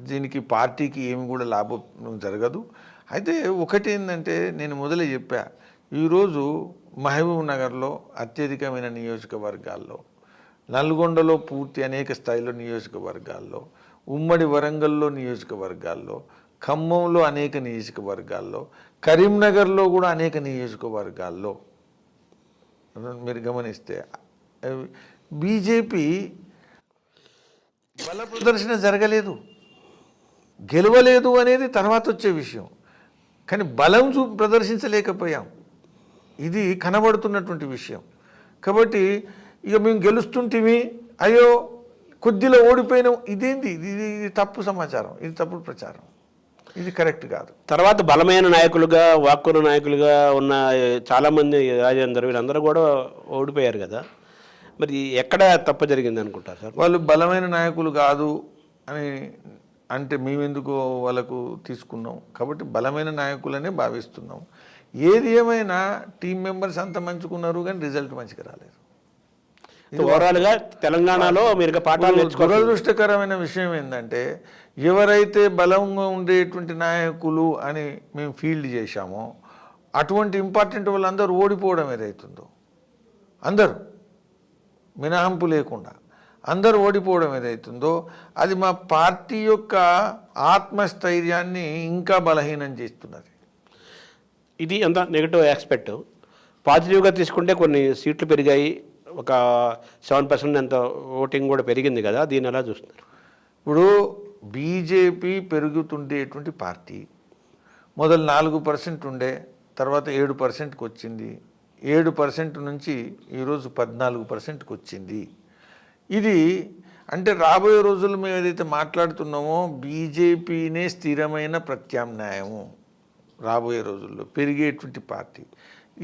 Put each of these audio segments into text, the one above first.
దీనికి పార్టీకి ఏమి కూడా లాభం జరగదు. అయితే ఒకటి ఏంటంటే నేను మొదలే చెప్పా, ఈరోజు మహబూబ్ నగర్లో అత్యధికమైన నియోజకవర్గాల్లో, నల్గొండలో పూర్తి అనేక స్థాయిలో నియోజకవర్గాల్లో, ఉమ్మడి వరంగల్లో నియోజకవర్గాల్లో, ఖమ్మంలో అనేక నియోజకవర్గాల్లో, కరీంనగర్లో కూడా అనేక నియోజకవర్గాల్లో మీరు గమనిస్తే బీజేపీ బల ప్రదర్శన జరగలేదు, గెలవలేదు అనేది తర్వాత వచ్చే విషయం. కానీ బలం ప్రదర్శించలేకపోయాం, ఇది కనబడుతున్నటువంటి విషయం. కాబట్టి ఇక మేము గెలుస్తుంటిమి, అయ్యో కొద్దిలో ఓడిపోయినాం, ఇదేంది, ఇది తప్పు సమాచారం, ఇది తప్పుడు ప్రచారం, ఇది కరెక్ట్ కాదు. తర్వాత బలమైన నాయకులుగా, వాక్కున్న నాయకులుగా ఉన్న చాలామంది రాజేందర్ వీళ్ళందరూ కూడా ఓడిపోయారు కదా, మరి ఎక్కడ తప్పు జరిగింది అనుకుంటారు సార్? వాళ్ళు బలమైన నాయకులు కాదు అని అంటే మేమెందుకు వాళ్ళకు తీసుకున్నాం, కాబట్టి బలమైన నాయకులనే భావిస్తున్నాం. ఏది ఏమైనా టీం మెంబర్స్ అంత మంచుకున్నారు కానీ రిజల్ట్ మంచిగా రాలేదు. ఓవరాల్గా తెలంగాణలో మీరు పాఠాలు దురదృష్టకరమైన విషయం ఏంటంటే, ఎవరైతే బలంగా ఉండేటువంటి నాయకులు అని మేము ఫీల్డ్ చేశామో అటువంటి ఇంపార్టెంట్ వాళ్ళందరూ ఓడిపోవడం ఏదైతుందో, అందరూ మినహాంపు లేకుండా అందరూ ఓడిపోవడం ఏదైతుందో అది మా పార్టీ యొక్క ఆత్మస్థైర్యాన్ని ఇంకా బలహీనం చేస్తున్నది. ఇది ఎంత నెగిటివ్ ఆస్పెక్ట్. పాజిటివ్గా తీసుకుంటే కొన్ని సీట్లు పెరిగాయి, ఒక 7% ఎంత ఓటింగ్ కూడా పెరిగింది కదా, దీన్ని ఎలా చూస్తున్నారు? ఇప్పుడు బీజేపీ పెరుగుతుండేటువంటి పార్టీ మొదలు 4% ఉండే, తర్వాత 7%కి వచ్చింది, 7% నుంచి ఈరోజు 14%కి వచ్చింది. ఇది అంటే రాబోయే రోజుల్లో మేము ఏదైతే మాట్లాడుతున్నామో బీజేపీనే స్థిరమైన ప్రత్యామ్నాయము రాబోయే రోజుల్లో పెరిగేటువంటి పార్టీ.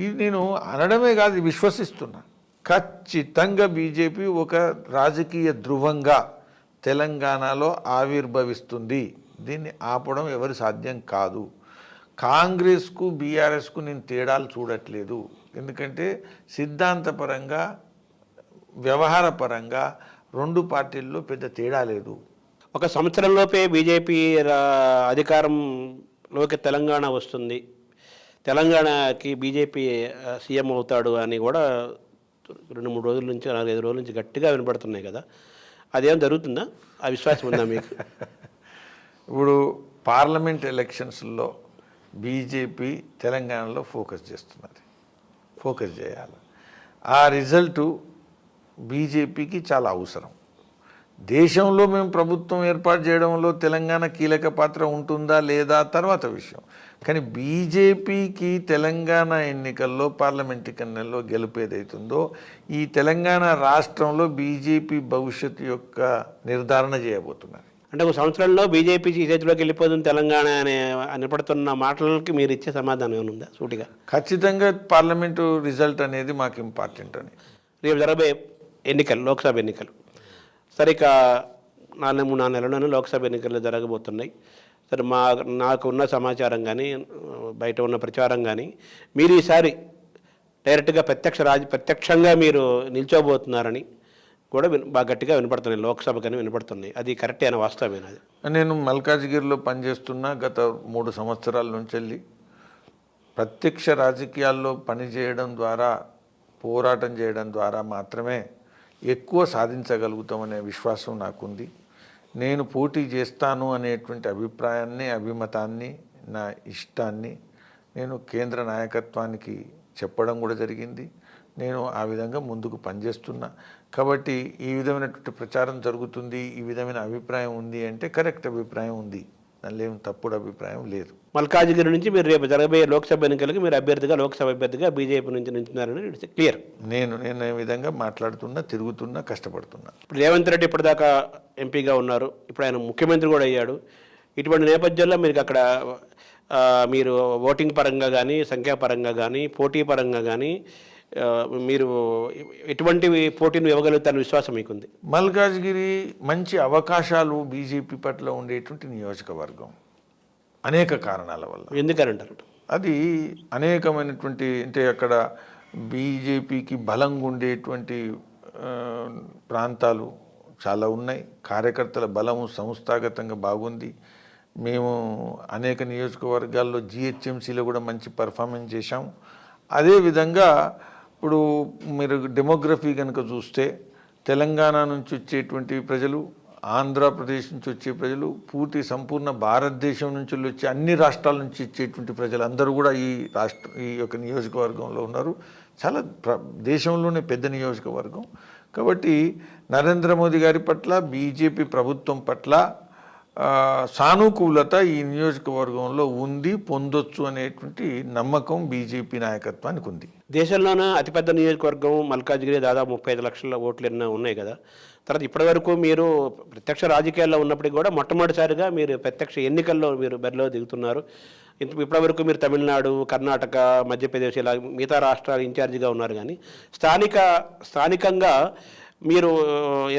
ఇది నేను అనడమే కాదు, విశ్వసిస్తున్నా. ఖచ్చితంగా బీజేపీ ఒక రాజకీయ ధృవంగా తెలంగాణలో ఆవిర్భవిస్తుంది. దీన్ని ఆపడం ఎవరి సాధ్యం కాదు. కాంగ్రెస్కు బీఆర్ఎస్కు నేను తేడాలు చూడట్లేదు, ఎందుకంటే సిద్ధాంతపరంగా వ్యవహారపరంగా రెండు పార్టీల్లో పెద్ద తేడా లేదు. ఒక సంవత్సరంలోపే బీజేపీ అధికారంలోకి తెలంగాణ వస్తుంది, తెలంగాణకి బీజేపీ సీఎం అవుతాడు అని కూడా 2-3 రోజుల నుంచి 4-5 రోజుల నుంచి గట్టిగా వినపడుతున్నాయి కదా, అదేం జరుగుతుందా? ఆ విశ్వాసం ఉందా మీకు? ఇప్పుడు పార్లమెంట్ ఎలక్షన్స్లో బీజేపీ తెలంగాణలో ఫోకస్ చేస్తున్నది, ఫోకస్ చేయాలి. ఆ రిజల్టు బీజేపీకి చాలా అవసరం. దేశంలో మేము ప్రభుత్వం ఏర్పాటు చేయడంలో తెలంగాణ కీలక పాత్ర ఉంటుందా లేదా తర్వాత విషయం. కానీ బీజేపీకి తెలంగాణ ఎన్నికల్లో, పార్లమెంట్ ఎన్నికల్లో గెలుపు ఏదైతుందో ఈ తెలంగాణ రాష్ట్రంలో బీజేపీ భవిష్యత్తు యొక్క నిర్ధారణ చేయబోతున్నారు. అంటే ఒక సంవత్సరంలో బీజేపీ చేతిలోకి వెళ్ళిపోతుంది తెలంగాణ అనే నిలబడుతున్న మాటలకి మీరు ఇచ్చే సమాధానం ఏమైనా ఉందా సూటిగా? ఖచ్చితంగా పార్లమెంటు రిజల్ట్ అనేది మాకు ఇంపార్టెంట్ అని. రేపు జరగబోయే ఎన్నికలు, లోక్సభ ఎన్నికలు సరిగ్గా 4-3 నెలల్లోనే లోక్సభ ఎన్నికలు జరగబోతున్నాయి. సరే, నాకు ఉన్న సమాచారం కానీ బయట ఉన్న ప్రచారం కానీ మీరు ఈసారి డైరెక్ట్గా ప్రత్యక్షంగా మీరు నిల్చోబోతున్నారని కూడా బాగా గట్టిగా వినపడుతున్నాయి, లోక్సభ కానీ వినపడుతున్నాయి. అది కరెక్టే అయిన వాస్తవమేనా? అది నేను మల్కాజ్గిరిలో పనిచేస్తున్నా గత 3 సంవత్సరాల నుంచి వెళ్ళి ప్రత్యక్ష రాజకీయాల్లో పనిచేయడం ద్వారా, పోరాటం చేయడం ద్వారా మాత్రమే ఎక్కువ సాధించగలుగుతామనే విశ్వాసం నాకుంది. నేను పోటీ చేస్తాను అనేటువంటి అభిప్రాయాన్ని, అభిమతాన్ని, నా ఇష్టాన్ని నేను కేంద్ర నాయకత్వానికి చెప్పడం కూడా జరిగింది. నేను ఆ విధంగా ముందుకు పనిచేస్తున్నా. కాబట్టి ఈ విధమైనటువంటి ప్రచారం జరుగుతుంది, ఈ విధమైన అభిప్రాయం ఉంది అంటే కరెక్ట్ అభిప్రాయం ఉంది, దానిలో ఏం తప్పుడు అభిప్రాయం లేదు. మల్కాజ్గిరి నుంచి మీరు రేపు జరగబోయే లోక్సభ ఎన్నికలకి మీరు అభ్యర్థిగా, లోక్సభ అభ్యర్థిగా బీజేపీ నుంచి నిలుచున్నారని క్లియర్. నేను ఈ విధంగా మాట్లాడుతున్నా, తిరుగుతున్నా, కష్టపడుతున్నా. ఇప్పుడు రేవంత్ రెడ్డి ఇప్పటిదాకా ఎంపీగా ఉన్నారు, ఇప్పుడు ఆయన ముఖ్యమంత్రి కూడా అయ్యాడు. ఇటువంటి నేపథ్యంలో మీకు అక్కడ మీరు ఓటింగ్ పరంగా కానీ, సంఖ్యాపరంగా కానీ, పోటీ పరంగా కానీ మీరు ఎటువంటి పోటీని ఇవ్వగలుగుతారని విశ్వాసం మీకుంది? మల్కాజ్గిరి మంచి అవకాశాలు బీజేపీ పట్ల ఉండేటువంటి నియోజకవర్గం, అనేక కారణాల వల్ల. ఎందుకనంటారు? అది అనేకమైనటువంటి, అంటే అక్కడ బీజేపీకి బలంగా ఉండేటువంటి ప్రాంతాలు చాలా ఉన్నాయి. కార్యకర్తల బలము సంస్థాగతంగా బాగుంది. మేము అనేక నియోజకవర్గాల్లో జిహెచ్ఎంసీలో కూడా మంచి పర్ఫార్మెన్స్ చేశాం. అదేవిధంగా ఇప్పుడు మీరు డెమోగ్రఫీ కనుక చూస్తే తెలంగాణ నుంచి వచ్చేటువంటి ప్రజలు, ఆంధ్రప్రదేశ్ నుంచి వచ్చే ప్రజలు, పూర్తి సంపూర్ణ భారతదేశం నుంచి వచ్చే అన్ని రాష్ట్రాల నుంచి వచ్చేటువంటి ప్రజలు అందరూ కూడా ఈ యొక్క నియోజకవర్గంలో ఉన్నారు. చాలా దేశంలోనే పెద్ద నియోజకవర్గం. కాబట్టి నరేంద్ర మోదీ గారి పట్ల, బీజేపీ ప్రభుత్వం పట్ల సానుకూలత ఈ నియోజకవర్గంలో ఉంది, పొందొచ్చు అనేటువంటి నమ్మకం బీజేపీ నాయకత్వానికి ఉంది. దేశంలోనే అతిపెద్ద నియోజకవర్గం మల్కాజ్గిరి, దాదాపు 35 లక్షల ఓట్లు ఎన్నో ఉన్నాయి కదా. తర్వాత ఇప్పటివరకు మీరు ప్రత్యక్ష రాజకీయాల్లో ఉన్నప్పటికీ కూడా మొట్టమొదటిసారిగా మీరు ప్రత్యక్ష ఎన్నికల్లో మీరు బరిలో దిగుతున్నారు. ఇప్పటివరకు మీరు తమిళనాడు, కర్ణాటక, మధ్యప్రదేశ్ ఇలా మిగతా రాష్ట్రాలు ఇన్ఛార్జిగా ఉన్నారు. కానీ స్థానికంగా మీరు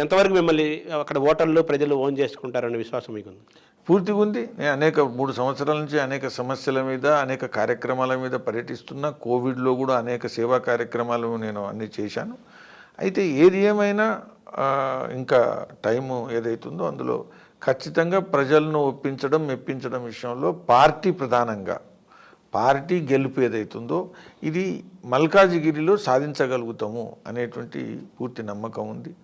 ఎంతవరకు మిమ్మల్ని అక్కడ ఓటర్లు ప్రజలు ఓన్ చేసుకుంటారనే విశ్వాసం మీకు ఉంది? పూర్తిగా ఉంది. నేను 3 సంవత్సరాల నుంచి అనేక సమస్యల మీద, అనేక కార్యక్రమాల మీద పర్యటిస్తున్నా. కోవిడ్లో కూడా అనేక సేవా కార్యక్రమాలు నేను అన్నీ చేశాను. అయితే ఏది ఏమైనా ఇంకా టైము ఏదైతుందో అందులో ఖచ్చితంగా ప్రజలను ఒప్పించడం, మెప్పించడం విషయంలో పార్టీ ప్రధానంగా, పార్టీ గెలుపు ఏదైతుందో ఇది మల్కాజిగిరిలో సాధించగలుగుతాము అనేటువంటి పూర్తి నమ్మకం ఉంది.